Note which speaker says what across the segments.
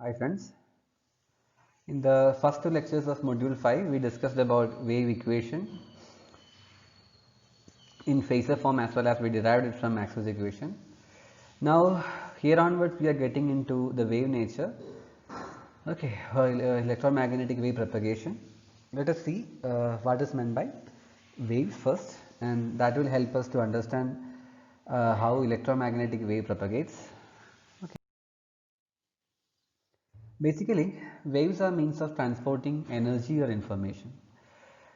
Speaker 1: Hi friends, in the first two lectures of module 5 we discussed about wave equation in phasor form as well as we derived it from Maxwell's equation. Now here onwards we are getting into the wave nature, electromagnetic wave propagation. Let us see what is meant by waves first, and that will help us to understand how electromagnetic wave propagates. Basically, waves are means of transporting energy or information.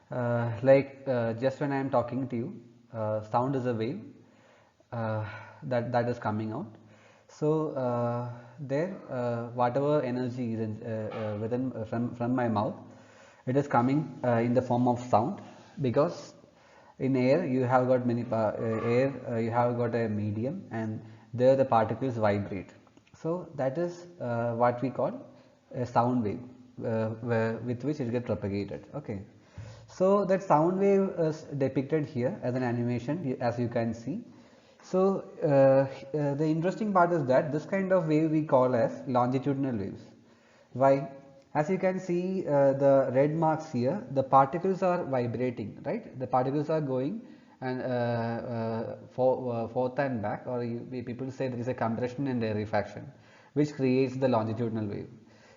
Speaker 1: Just when I am talking to you, sound is a wave that is coming out. So whatever energy is within from my mouth, it is coming in the form of sound, because in air you have got you have got a medium, and there the particles vibrate. So that is what we call a sound wave, with which it gets propagated. Okay. So that sound wave is depicted here as an animation, as you can see. So the interesting part is that this kind of wave we call as longitudinal waves. Why? As you can see, the red marks here, the particles are vibrating, right? The particles are going and forth and back, or people say there is a compression and rarefaction, which creates the longitudinal wave.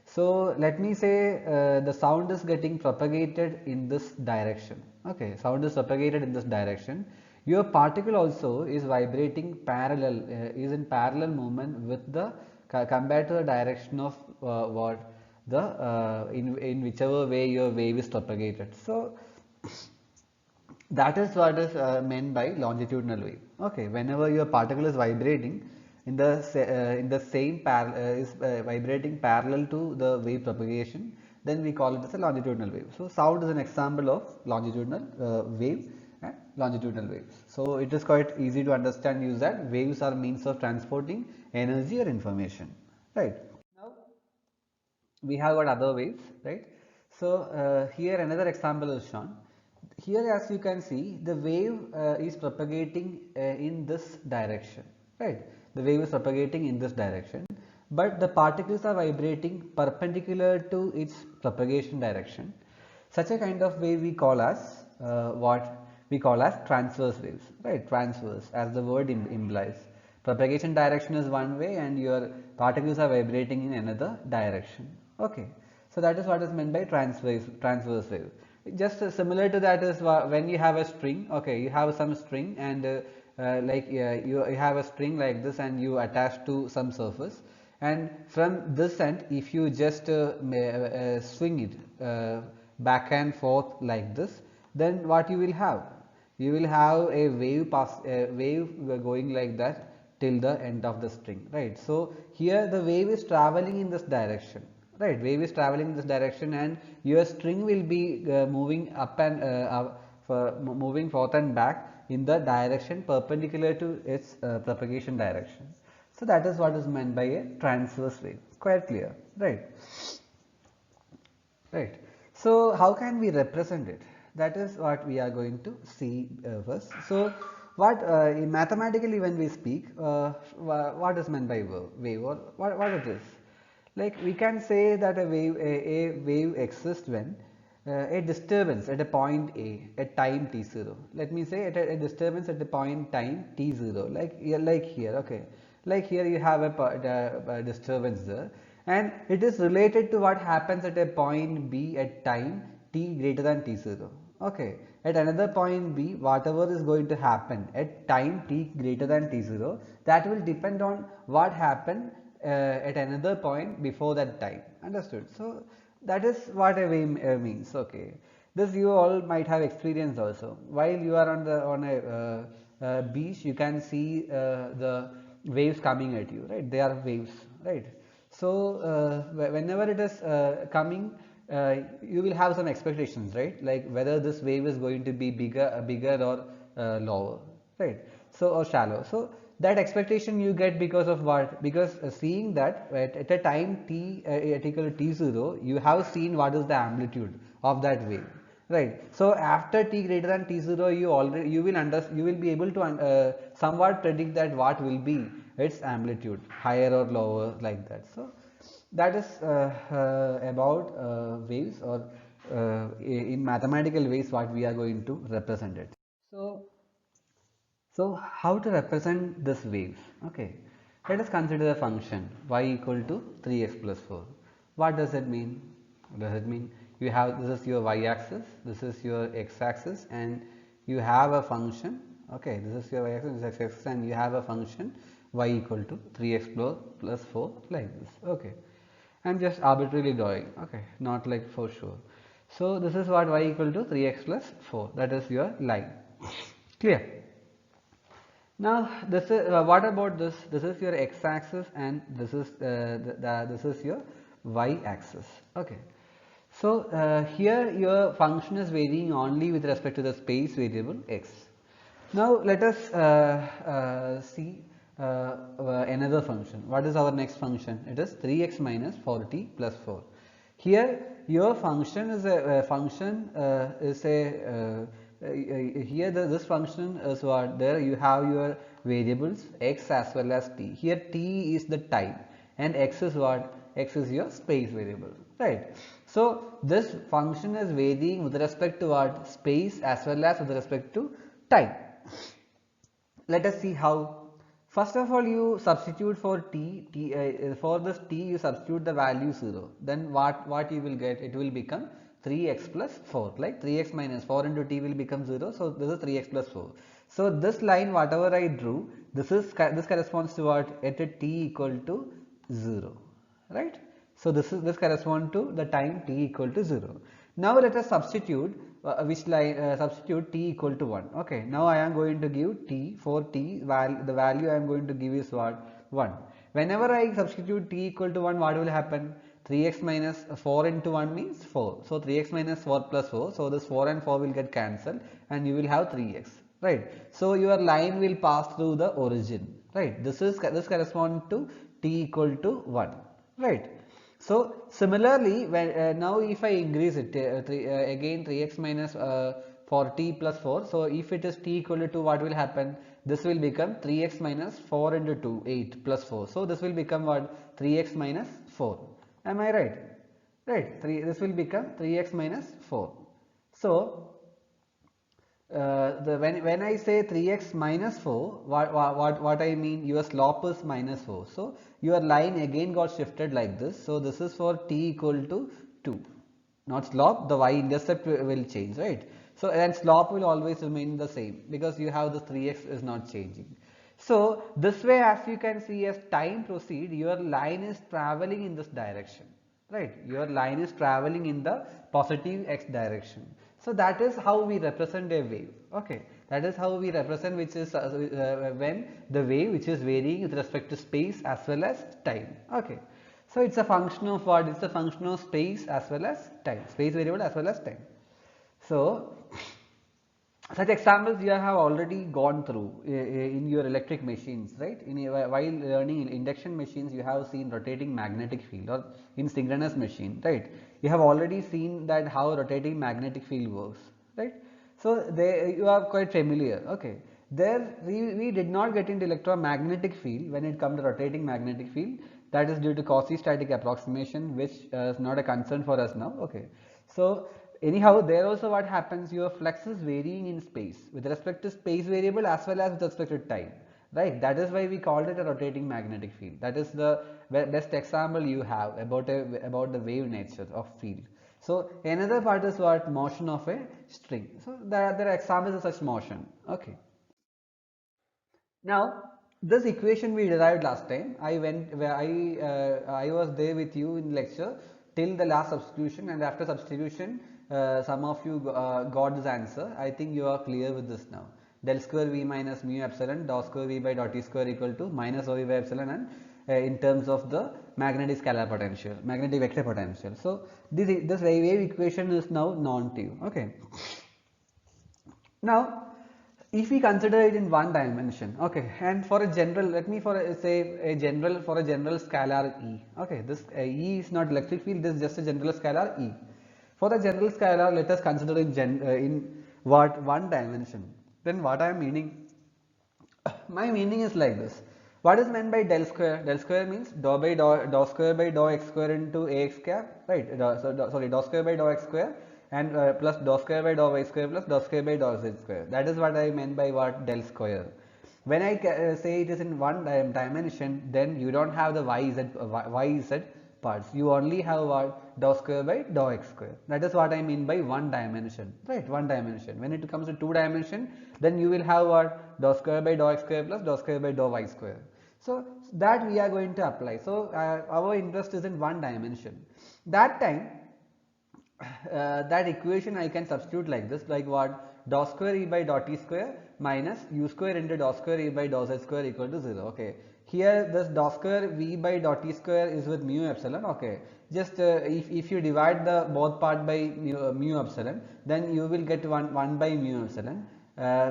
Speaker 1: So let me say the sound is getting propagated in this direction. Okay, sound is propagated in this direction. Your particle also is vibrating parallel, is in parallel movement with the compared to the direction of what the in whichever way your wave is propagated. So that is what is meant by longitudinal wave. Okay, whenever your particle is vibrating in the same vibrating parallel to the wave propagation, then we call it as a longitudinal wave. So sound is an example of longitudinal wave and longitudinal waves. So it is quite easy to understand, use that waves are means of transporting energy or information, right? Now we have got other waves, right? So here another example is shown. Here, as you can see, the wave is propagating in this direction, right? The wave is propagating in this direction, but the particles are vibrating perpendicular to its propagation direction. Such a kind of wave we call as what we call as transverse waves, right? Transverse, as the word implies. Propagation direction is one way and your particles are vibrating in another direction. Okay, so that is what is meant by transverse wave. Just similar to that is when you have a string. Okay, you have some string, and you have a string like this, and you attach to some surface, and from this end if you just swing it back and forth like this, then what you will have, you will have a wave going like that till the end of the string, right? So here the wave is traveling in this direction, right? Wave is traveling in this direction, and your string will be moving up and moving forth and back in the direction perpendicular to its propagation direction. So that is what is meant by a transverse wave. Quite clear, right? Right. So how can we represent it? That is what we are going to see first. So what mathematically when we speak, what is meant by wave, or what it is? Like we can say that a wave exists when a disturbance at a point A at time t0. Let me say at a disturbance at a point time t0, like here, okay. Like here you have a disturbance there, and it is related to what happens at a point B at time t greater than t0. Okay, at another point B, whatever is going to happen at time t greater than t0, that will depend on what happened at another point before that time. Understood? So that is what a wave means. Okay, this you all might have experienced also. While you are on a beach, you can see the waves coming at you, right? They are waves, right? So whenever it is coming, you will have some expectations, right? Like whether this wave is going to be bigger or lower, right? So or shallow. So that expectation you get because of what? Because seeing that at a time t equal to t0, you have seen what is the amplitude of that wave, right? So after t greater than t0, you will be able to somewhat predict that what will be its amplitude, higher or lower, like that. So That is about waves, or in mathematical ways what we are going to represent it. So how to represent this wave? Okay, let us consider a function y equal to 3x plus 4. What does it mean? Does it mean you have, this is your y-axis, this is your x-axis, and you have a function. Okay, this is your y-axis, this is x-axis, and you have a function y equal to 3x plus 4 like this. Okay, I'm just arbitrarily drawing. Okay, not like for sure. So this is what y equal to 3x plus 4. That is your line. Clear? Now this is what about this? This is your x-axis, and this is this is your y-axis. Okay. So here your function is varying only with respect to the space variable x. Now let us see another function. What is our next function? It is 3x minus 4t plus 4. Here your function is a function is a here this function is what, there you have your variables x as well as t. Here t is the time and x is what? X is your space variable, right? So this function is varying with respect to what? Space as well as with respect to time. Let us see how. First of all, you substitute for for this t you substitute the value 0. Then what you will get? It will become 3x plus 4, like 3x minus 4 into t will become 0. So this is 3x plus 4. So this line whatever I drew, this corresponds to what? At a t equal to 0, right? So this corresponds to the time t equal to 0. Now let us substitute which line substitute t equal to 1. Okay, now I am going to give t for t the value I am going to give is what? 1. Whenever I substitute t equal to 1, what will happen? 3x minus 4 into 1 means 4. So 3x minus 4 plus 4. So this 4 and 4 will get cancelled and you will have 3x. Right. So your line will pass through the origin. Right. This corresponds to t equal to 1. Right. So similarly, when now if I increase it again 3x minus 4t plus 4. So if it is t equal to 2, what will happen? This will become 3x minus 4 into 2, 8 plus 4. So this will become what? 3x minus 4. Am I right? Right. This will become 3x minus 4. So when I say 3x minus 4, what I mean, your slope is minus 4. So your line again got shifted like this. So this is for t equal to 2. Not slope, the y-intercept will change, right? So and slope will always remain the same because you have the 3x is not changing. So this way, as you can see, as time proceed, your line is traveling in this direction, right? Your line is traveling in the positive x direction. So that is how we represent a wave. Okay, that is how we represent, which is when the wave which is varying with respect to space as well as time. Okay, so it's a function of what? It's a function of space as well as time, space variable as well as time. So such examples you have already gone through in your electric machines, right? While learning in induction machines, you have seen rotating magnetic field, or in synchronous machine, right? You have already seen that how rotating magnetic field works, right? So you are quite familiar. Okay, there we did not get into electromagnetic field when it comes to rotating magnetic field. That is due to quasi-static approximation, which is not a concern for us now. Okay, so anyhow, there also what happens, your flux is varying in space with respect to space variable as well as with respect to time, right? That is why we called it a rotating magnetic field. That is the best example you have about the wave nature of field. So another part is what? Motion of a string. So there are examples of such motion. Okay. Now this equation we derived last time. I was there with you in lecture till the last substitution, and after substitution some of you got this answer. I think you are clear with this now. Del square V minus mu epsilon dot square V by dot T square equal to minus OV by epsilon, and in terms of the magnetic scalar potential, magnetic vector potential. So this wave equation is now known to you. Okay. Now if we consider it in one dimension, okay, and for a general, let me say a general scalar E. Okay, this E is not electric field, this is just a general scalar E. For the general scalar, let us consider in what? One dimension. Then what I am meaning? My meaning is like this. What is meant by del square? Del square means dou by dou square by dou x square into ax cap, right? Sorry, dou square by dou x square and plus dou square by dou y square plus dou square by dou z square. That is what I meant by what del square. When I say it is in one dimension, then you don't have the y z parts. You only have what dou square by dou x square. That is what I mean by one dimension, right? One dimension. When it comes to two dimension, then you will have what dou square by dou x square plus dou square by dou y square. So that we are going to apply. So our interest is in one dimension. That time that equation I can substitute like this, like what dou square e by dou t square minus u square into dou square e by dou z square equal to 0. Okay, here this dou square v by dou t square is with mu epsilon. Okay, just if you divide the both part by mu epsilon, then you will get 1 by mu epsilon,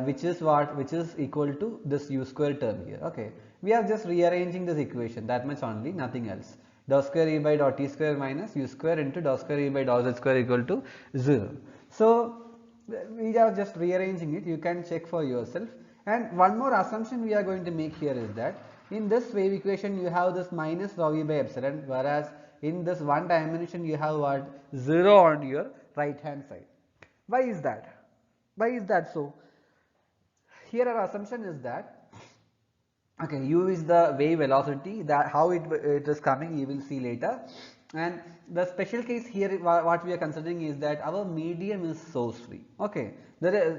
Speaker 1: which is equal to this u square term here. Okay, we are just rearranging this equation, that much only, nothing else. Dou square e by dou t square minus u square into dou square e by dou z square equal to 0. So we are just rearranging it. You can check for yourself. And one more assumption we are going to make here is that in this wave equation you have this minus rho v by epsilon, whereas in this one dimension you have what 0 on your right hand side. Why is that? Why is that so? Here our assumption is that, okay, u is the wave velocity, that how it is coming you will see later. And the special case here, what we are considering is that our medium is source free. Okay,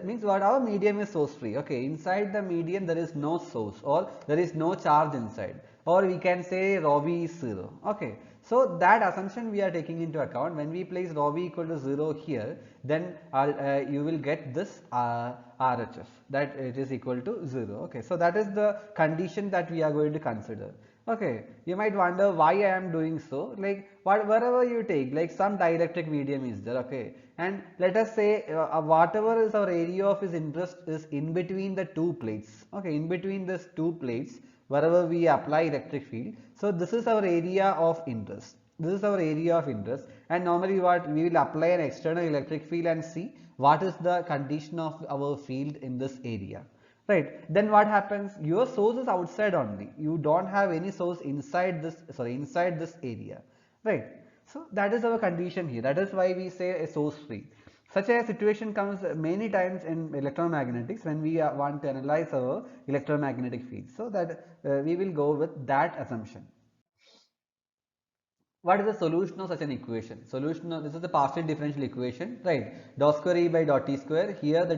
Speaker 1: means what, our medium is source free. Okay, inside the medium there is no source, or there is no charge inside, or we can say rho v is 0. Okay, so that assumption we are taking into account. When we place rho v equal to 0 here, then you will get this RHS, that it is equal to 0. Okay, so that is the condition that we are going to consider. Okay, you might wonder why I am doing so. Like wherever you take, like some dielectric medium is there. Okay, and let us say whatever is our area of his interest is in between the two plates. Okay, in between these two plates, wherever we apply electric field. So this is our area of interest. This is our area of interest, and normally what we will apply an external electric field and see what is the condition of our field in this area. Right, then what happens, your source is outside only, you don't have any source inside this, inside this area, right? So that is our condition here. That is why we say a source free. Such a situation comes many times in electromagnetics when we want to analyze our electromagnetic field. So that we will go with that assumption. What is the solution of such an equation? Solution of this is the partial differential equation, right? Dou square e by dou t square. Here the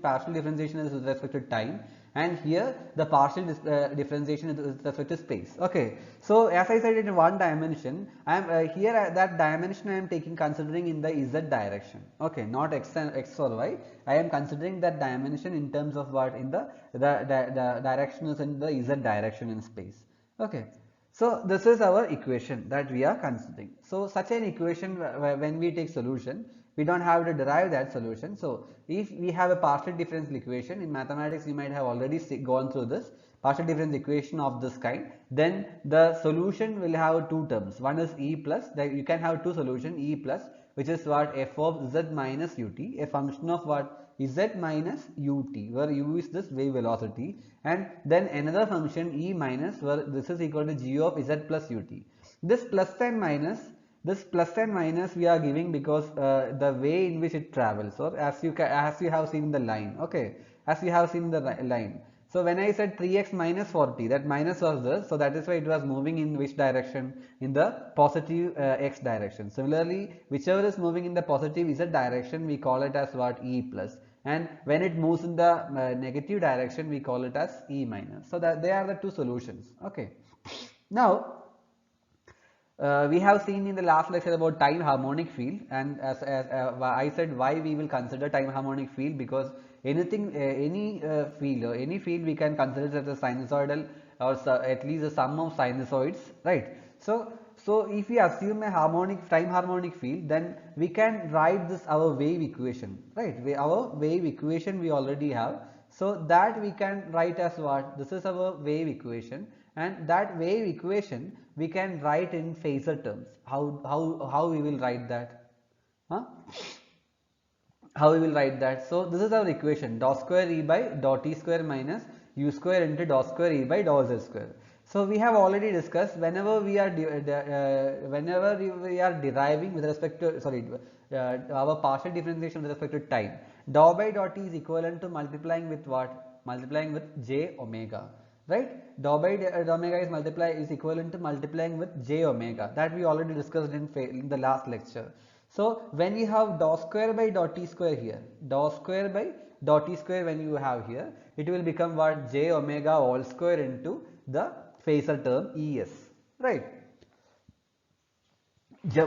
Speaker 1: partial differentiation is with respect to time, and here the partial differentiation is with respect to space. Okay, so as I said, in one dimension, I am here that dimension I am considering in the z direction. Okay, not x or y. I am considering that dimension in terms of what, in the direction is in the z direction in space. Okay. So this is our equation that we are considering. So such an equation, when we take solution, we don't have to derive that solution. So if we have a partial differential equation in mathematics, you might have already gone through this partial differential equation of this kind. Then the solution will have two terms. One is E plus, that you can have two solutions, E plus, which is what, f of z minus ut, a function of what, z minus ut, where u is this wave velocity, and then another function e minus, where this is equal to g of z plus ut. This plus and minus we are giving because the way in which it travels, or as you have seen the line. Okay, as you have seen the line. So when I said 3x minus 40, that minus was there, so that is why it was moving in which direction? In the positive x direction. Similarly, whichever is moving in the positive z direction, we call it as what, e plus, and when it moves in the negative direction, we call it as e minus. So that they are the two solutions. Okay, now we have seen in the last lecture about time harmonic field, and as I said, why we will consider time harmonic field, because anything, any field or any field we can consider it as a sinusoidal, or at least a sum of sinusoids, right? So if we assume a time harmonic field, then we can write this our wave equation, right? Our wave equation we already have, so that we can write as what, this is our wave equation, and that wave equation we can write in phasor terms. How we will write that? Huh? How we will write that? So this is our equation, dou square e by dou t square minus u square into dou square E by dou Z square. So we have already discussed whenever we are deriving with respect to our partial differentiation with respect to time, dou by dou t is equivalent to multiplying with what? Multiplying with j omega, right? Dou by omega is equivalent to multiplying with j omega, that we already discussed in the last lecture. So when we have dou square by dou t square here, dou square by dou t square when you have here, it will become what? J omega all square into the phasor term Es, right?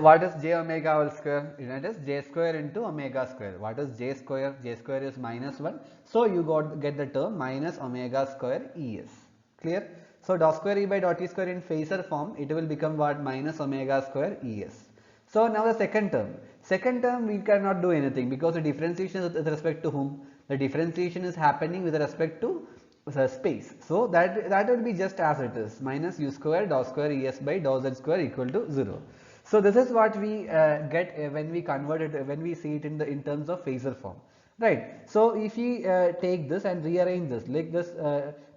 Speaker 1: What is j omega whole square? It is j square into omega square. What is j square? J square is minus 1. So you get the term minus omega square Es. Clear? So dou square E by dou t square in phasor form, it will become what? Minus omega square Es. So now the second term. Second term we cannot do anything because the differentiation is with respect to whom? The differentiation is happening with respect to space. So that will be just as it is, minus u square dou square Es by dou Z square equal to 0. So this is what we get when we convert it, when we see it in terms of phasor form, right? So if we take this and rearrange this like this,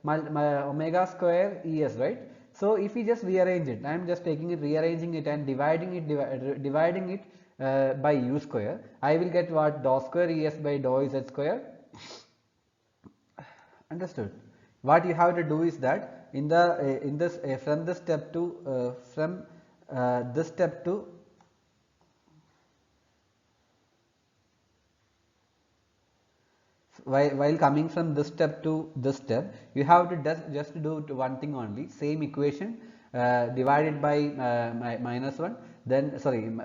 Speaker 1: omega square Es, right? So if we just rearrange it, I am just taking it, rearranging it and dividing it by u square, I will get what? Dou square Es by dou Z square. Understood? What you have to do is that in this from this step to this step to while coming from this step to this step, you have to just do one thing only, same equation, divided by minus 1, then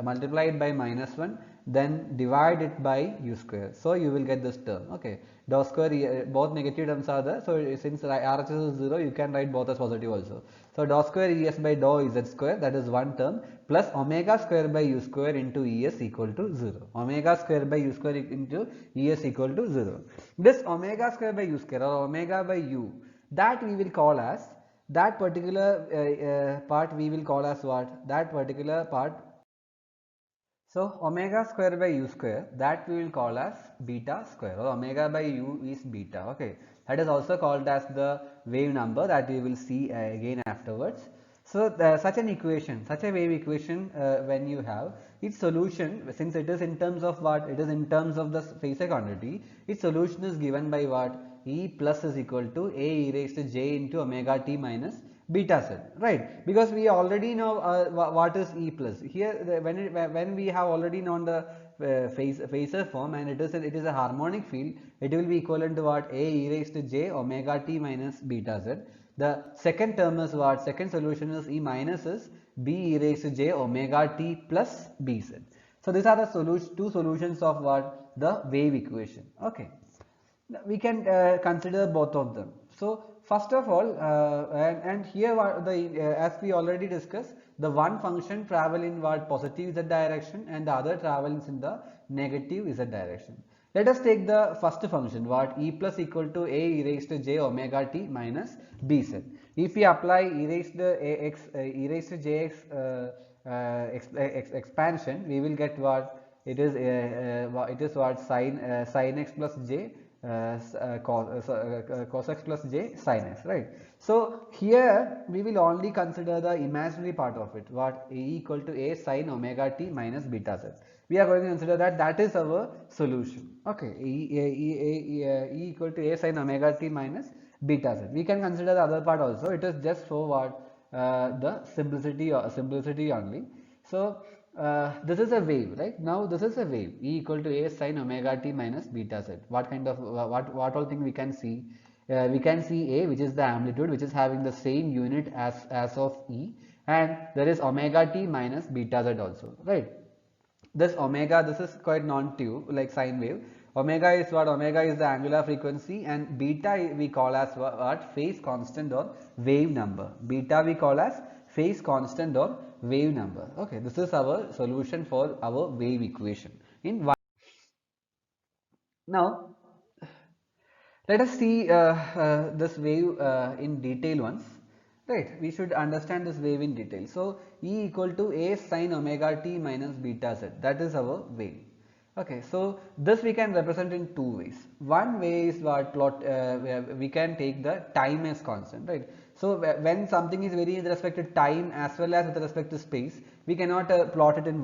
Speaker 1: multiply it by minus 1, then divide it by u square. So you will get this term. Okay, dou square, both negative terms are there, so since RHS is 0, you can write both as positive also. So dou square Es by dou Z square, that is one term, plus omega square by u square into Es equal to 0. Omega square by u square into Es equal to 0. This omega square by u square or omega by u, that we will call as, that particular part we will call as what? That particular part. So omega square by u square, that we will call as beta square, or omega by u is beta. Okay, that is also called as the wave number, that we will see again afterwards. So such an equation, such a wave equation, when you have its solution, since it is in terms of what? It is in terms of the phasor quantity. Its solution is given by what? E plus is equal to a e raised to j into omega t minus beta z, right? Because we already know what is E plus. Here when we have already known the phasor form, and it is a harmonic field, it will be equivalent to what? A e raised to j omega t minus beta z. The second term is what? Second solution is E minus is b e raised to j omega t plus bz. So these are the two solutions of what? The wave equation. Okay, we can consider both of them. So first of all, and here as we already discussed, the one function travel in what? Positive z direction, and the other travels in the negative z direction. Let us take the first function, what? E plus equal to a e raised to j omega t minus bz. If we apply e raised to jx expansion, we will get what? It is what? Sin x plus j cos x plus j sin x, right? So here we will only consider the imaginary part of it, what? E equal to a sin omega t minus beta z. We are going to consider that is our solution. Okay, E equal to a sin omega t minus beta z. We can consider the other part also. It is just for what? The simplicity only. So this is a wave, right? Now this is a wave, E equal to a sin omega t minus beta z. What kind of what all thing we can see? We can see a, which is the amplitude, which is having the same unit as of E, and there is omega t minus beta z also, right? This omega, this is quite non-tube like sine wave. Omega is what? Omega is the angular frequency, and beta we call as what? Phase constant or wave number. Beta we call as phase constant or wave number. Okay, this is our solution for our wave equation in one. Now let us see this wave in detail once. Right, we should understand this wave in detail. So E equal to a sin omega t minus beta z, that is our wave. Okay, so this we can represent in two ways. One way is what plot where we can take the time as constant, right? So when something is varying with respect to time as well as with respect to space, we cannot plot it in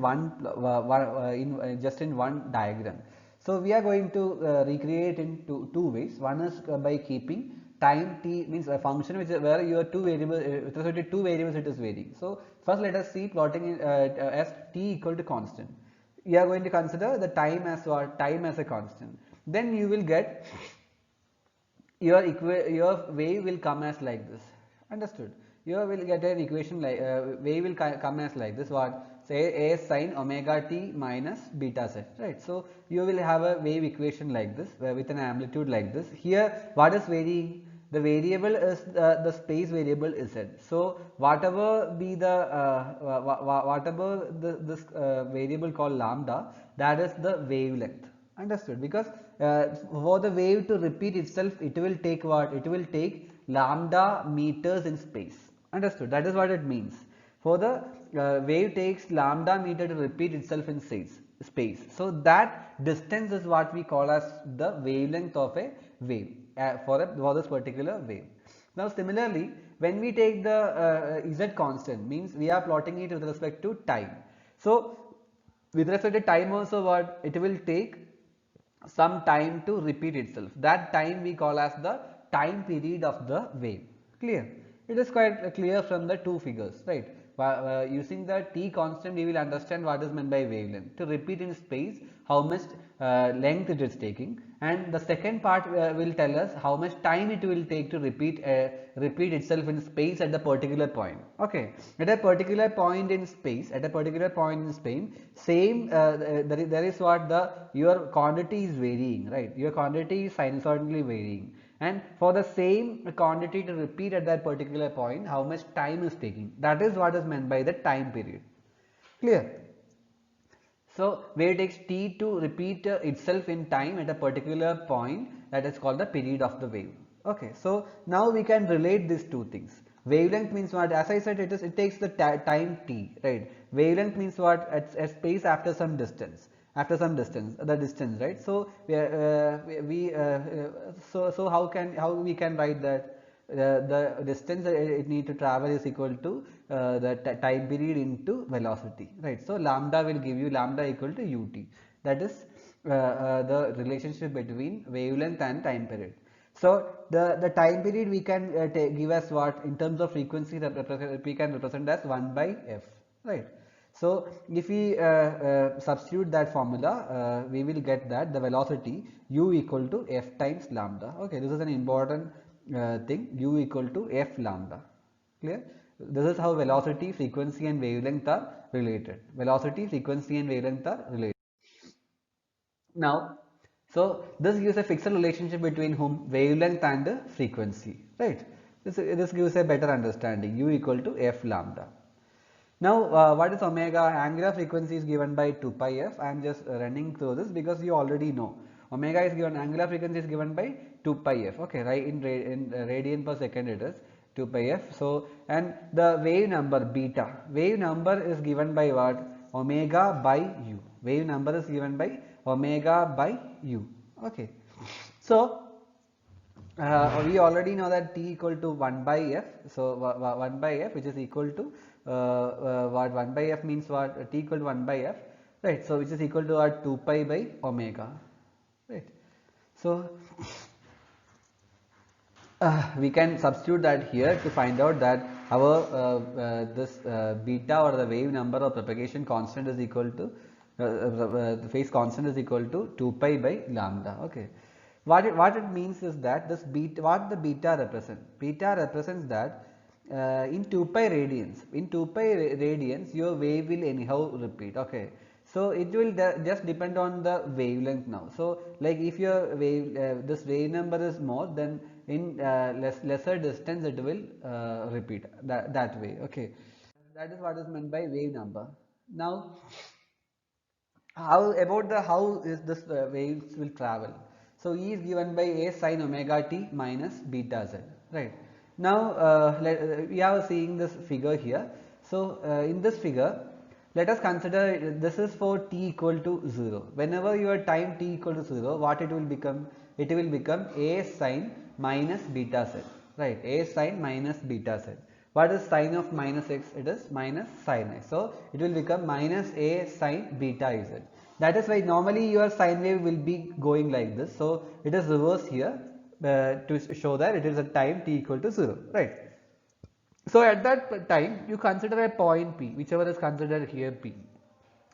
Speaker 1: just in one diagram. So we are going to recreate in two ways. One is by keeping time t means a function which is where your two variables with respect to two variables it is varying. So first let us see plotting as t equal to constant. You are going to consider the time as what? Time as a constant. Then you will get your wave will come as like this. Understood? You will get an equation like wave will come as like this. What? Say a sine omega t minus beta z. Right? So you will have a wave equation like this with an amplitude like this. Here, what is varying? The variable is the space variable is z. So whatever be the whatever this variable called lambda, that is the wavelength. Understood? Because for the wave to repeat itself, it will take what? It will take lambda meters in space. Understood? That is what it means. For the wave takes lambda meter to repeat itself in space. So that distance is what we call as the wavelength of a wave for this particular wave. Now similarly, when we take the z constant, means we are plotting it with respect to time. So with respect to time also, what it will take some time to repeat itself. That time we call as the time period of the wave. Clear? It is quite clear from the two figures, right? Using the t constant, you will understand what is meant by wavelength. To repeat in space, how much length it is taking, and the second part will tell us how much time it will take to repeat itself in space at the particular point. Okay, at a particular point in space, same there is what the your quantity is varying, right? Your quantity is sinusoidally varying, and for the same quantity to repeat at that particular point, how much time is taking. That is what is meant by the time period. Clear? So wave takes t to repeat itself in time at a particular point, that is called the period of the wave. Okay, so now we can relate these two things. Wavelength means what? As I said, it takes the time t, right? Wavelength means what? At space after some distance, the distance, right? So so how we can write that? The distance it need to travel is equal to the time period into velocity, right? So lambda will give you lambda equal to ut. That is the relationship between wavelength and time period. So the time period we can give as what? In terms of frequency, that we can represent as 1 by f, right? So if we substitute that formula, we will get that the velocity u equal to f times lambda. Okay, this is an important thing, u equal to f lambda. Clear? This is how velocity, frequency and wavelength are related. Velocity, frequency and wavelength are related. Now, so this gives a fixed relationship between whom? Wavelength and frequency, right? This gives a better understanding, u equal to f lambda. Now, what is omega? Angular frequency is given by 2 pi f. I am just running through this because you already know. Omega is given, angular frequency is given by 2 pi f. Okay, right? In radian per second it is 2 pi f. So, and the wave number beta. Wave number is given by what? Omega by u. Wave number is given by omega by u. Okay. So, we already know that t equal to 1 by f. So 1 by f, which is equal to what 1 by f means what? T equal to 1 by f, right? So which is equal to what? 2 pi by omega, right? So we can substitute that here to find out that our this beta or the wave number or propagation constant is equal to the phase constant is equal to 2 pi by lambda. Okay, what it means is that this beta, what the beta represents that in 2 pi radians your wave will anyhow repeat. Okay, so it will just depend on the wavelength now. So like if your wave this wave number is more, then in lesser distance it will repeat that way. Okay, that is what is meant by wave number. Now how about the how is this waves will travel? So E is given by a sine omega t minus beta z, right? Now we are seeing this figure here. So in this figure, let us consider this is for t equal to 0. Whenever your time t equal to 0, what it will become? It will become a sine minus beta z, right? A sine minus beta z. What is sine of minus x? It is minus sine x. So it will become minus a sine beta z. That is why normally your sine wave will be going like this. So it is reversed here to show that it is a time t equal to 0, right? So at that time you consider a point P, whichever is considered here P.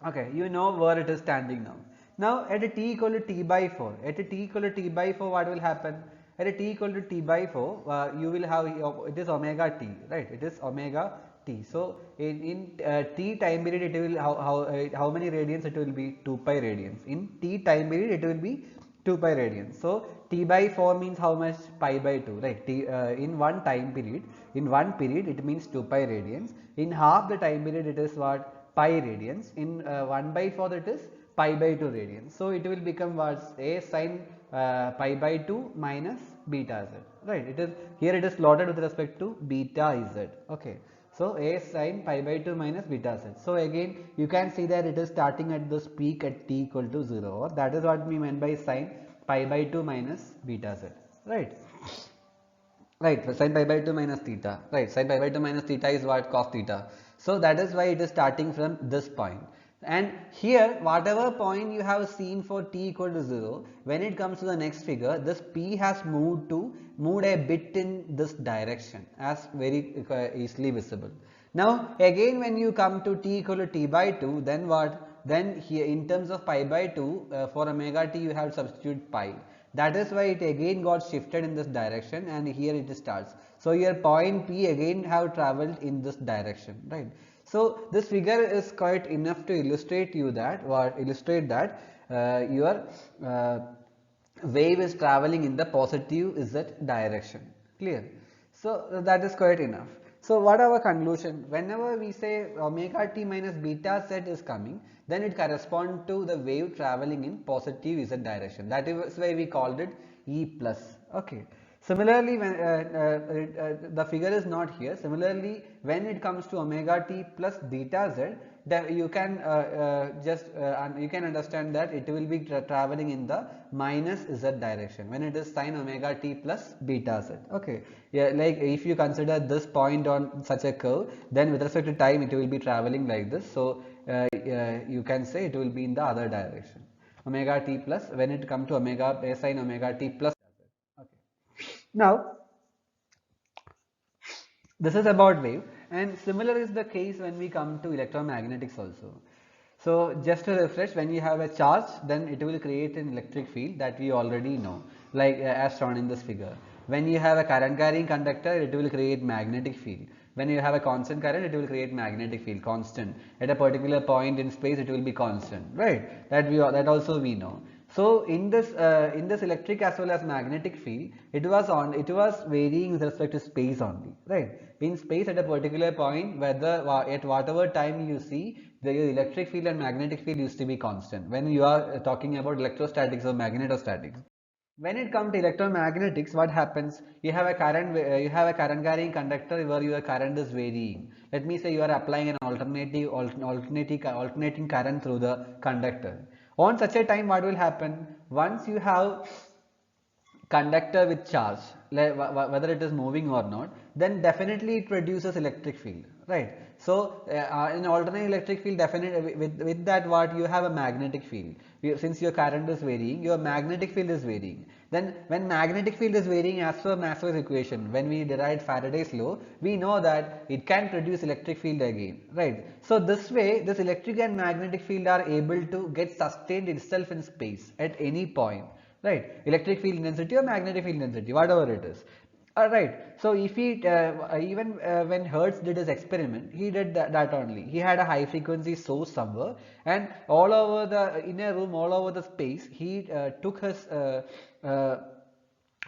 Speaker 1: Okay, you know where it is standing now. Now at a t equal to t by 4, at a t equal to t by 4, what will happen? At a t equal to t by 4, you will have, it is omega t, right? It is omega t. So in t time period, it will, how many radians it will be? 2 pi radians. In t time period, it will be 2 pi radians. So t by 4 means how much? Pi by 2, right? In one time period, in one period it means 2 pi radians. In half the time period it is what? Pi radians. In 1 by 4 it is pi by 2 radians. So it will become what? A sine pi by 2 minus beta z, right? It is here, it is plotted with respect to beta z. Okay. So a sine pi by 2 minus beta z. So again you can see that it is starting at this peak at t equal to 0, or that is what we meant by sine pi by 2 minus beta z, right? Right, sin pi by 2 minus theta. Right, sin pi by 2 minus theta is what? Cos theta. So that is why it is starting from this point. And here, whatever point you have seen for t equal to 0, when it comes to the next figure, this p has moved a bit in this direction, as very easily visible. Now again, when you come to t equal to t by 2, then what? Then here in terms of pi by 2, for omega t you have to substitute pi. That is why it again got shifted in this direction, and here it starts. So your point P again have traveled in this direction, right? So this figure is quite enough to illustrate you that, or illustrate that your wave is traveling in the positive z direction. Clear? So that is quite enough. So what our conclusion? Whenever we say omega t minus beta z is coming, then it corresponds to the wave traveling in positive z direction. That is why we called it E plus. Okay. Similarly, when the figure is not here. Similarly, when it comes to omega t plus beta z, that you can you can understand that it will be traveling in the minus z direction when it is sin omega t plus beta z. Okay, yeah, like if you consider this point on such a curve, then with respect to time it will be traveling like this. So you can say it will be in the other direction, omega t plus, when it come to omega sin omega t plus. Okay. Now this is about wave, and similar is the case when we come to electromagnetics also. So just to refresh, when you have a charge, then it will create an electric field that we already know, like as shown in this figure. When you have a current carrying conductor, it will create magnetic field. When you have a constant current, it will create magnetic field, constant. At a particular point in space, it will be constant, right? That also we know. So in this electric as well as magnetic field, it was varying with respect to space only, right? In space, at a particular point, whether at whatever time you see, the electric field and magnetic field used to be constant. When you are talking about electrostatics or magnetostatics. When it comes to electromagnetics, what happens? You have a current carrying conductor where your current is varying. Let me say you are applying an alternating current through the conductor. On such a time, what will happen? Once you have conductor with charge, whether it is moving or not, then definitely it produces electric field, right? So in alternating electric field, definitely with that, what you have a magnetic field. Since your current is varying, your magnetic field is varying. Then when magnetic field is varying, as per Maxwell's equation, when we derived Faraday's law, we know that it can produce electric field again, right? So this way, this electric and magnetic field are able to get sustained itself in space at any point, right? Electric field intensity or magnetic field intensity, whatever it is. Alright, so if he even when Hertz did his experiment, he did that only. He had a high frequency source somewhere, and all over the inner room, all over the space, he took his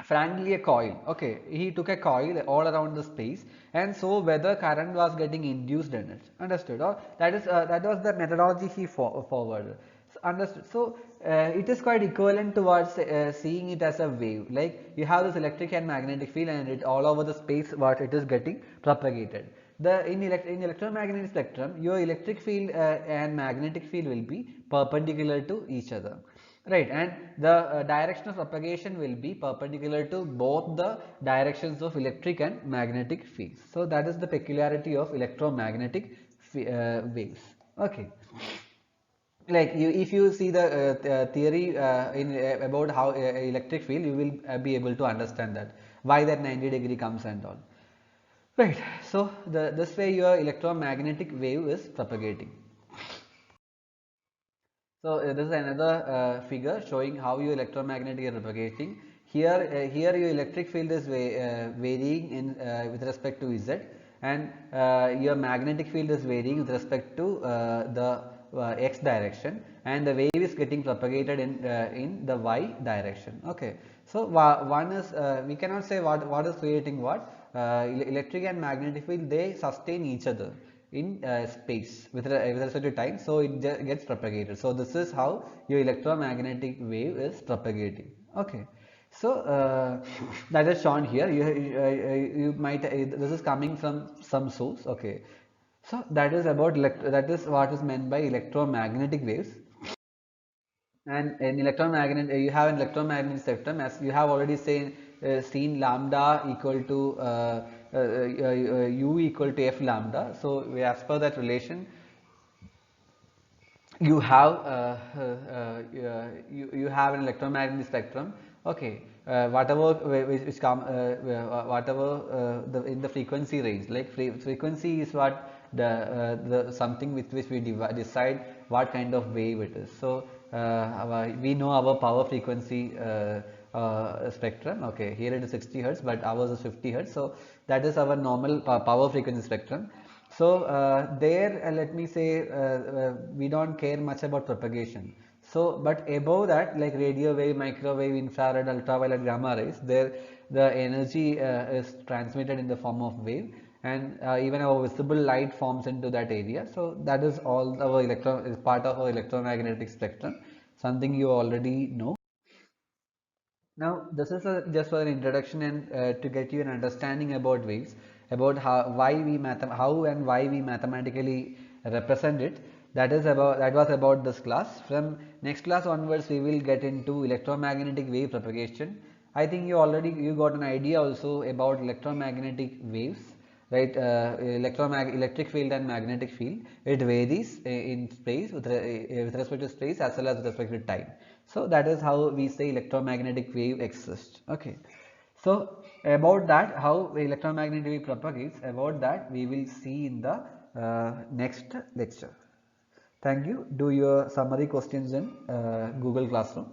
Speaker 1: frankly a coil. Okay, he took a coil all around the space and so whether current was getting induced in it. Understood? Or that was the methodology he forwarded. So, understood? So it is quite equivalent towards seeing it as a wave. Like you have this electric and magnetic field, and it all over the space what it is getting propagated. In electromagnetic spectrum, your electric field and magnetic field will be perpendicular to each other, right? And the direction of propagation will be perpendicular to both the directions of electric and magnetic fields. So that is the peculiarity of electromagnetic waves. Okay. Like if you see the theory about how electric field, you will be able to understand that why that 90-degree comes and all. Right. So this way your electromagnetic wave is propagating. So this is another figure showing how your electromagnetic is propagating. Here your electric field is varying in with respect to Z, and your magnetic field is varying with respect to the X direction, and the wave is getting propagated in the Y direction. Okay. So one is we cannot say what is creating what. Electric and magnetic field, they sustain each other in space with respect to time, so it gets propagated. So this is how your electromagnetic wave is propagating. Okay. So that is shown here. You might this is coming from some source. Okay. So that is about that is what is meant by electromagnetic waves. And in electromagnet, you have an electromagnetic spectrum, as you have already seen lambda equal to u equal to f lambda. So as per that relation, you have you have an electromagnetic spectrum. Okay. Whatever which come whatever in the frequency range, like frequency is what the something with which we decide what kind of wave it is. So we know our power frequency spectrum. Okay, here it is 60 hertz, but ours is 50 hertz. So that is our normal power frequency spectrum. So there, let me say, we don't care much about propagation. So, but above that, like radio wave, microwave, infrared, ultraviolet, gamma rays, there the energy is transmitted in the form of wave, and even our visible light forms into that area. So that is all our is part of our electromagnetic spectrum, something you already know. Now, this is just for an introduction and to get you an understanding about waves, about how and why we mathematically represent it. That was about this class. From next class onwards, we will get into electromagnetic wave propagation. I think you got an idea also about electromagnetic waves, right? Electric field and magnetic field, it varies in space with respect to space as well as with respect to time. So that is how we say electromagnetic wave exists. Okay. So about that, how electromagnetic wave propagates, about that we will see in the next lecture. Thank you. Do your summary questions in Google Classroom.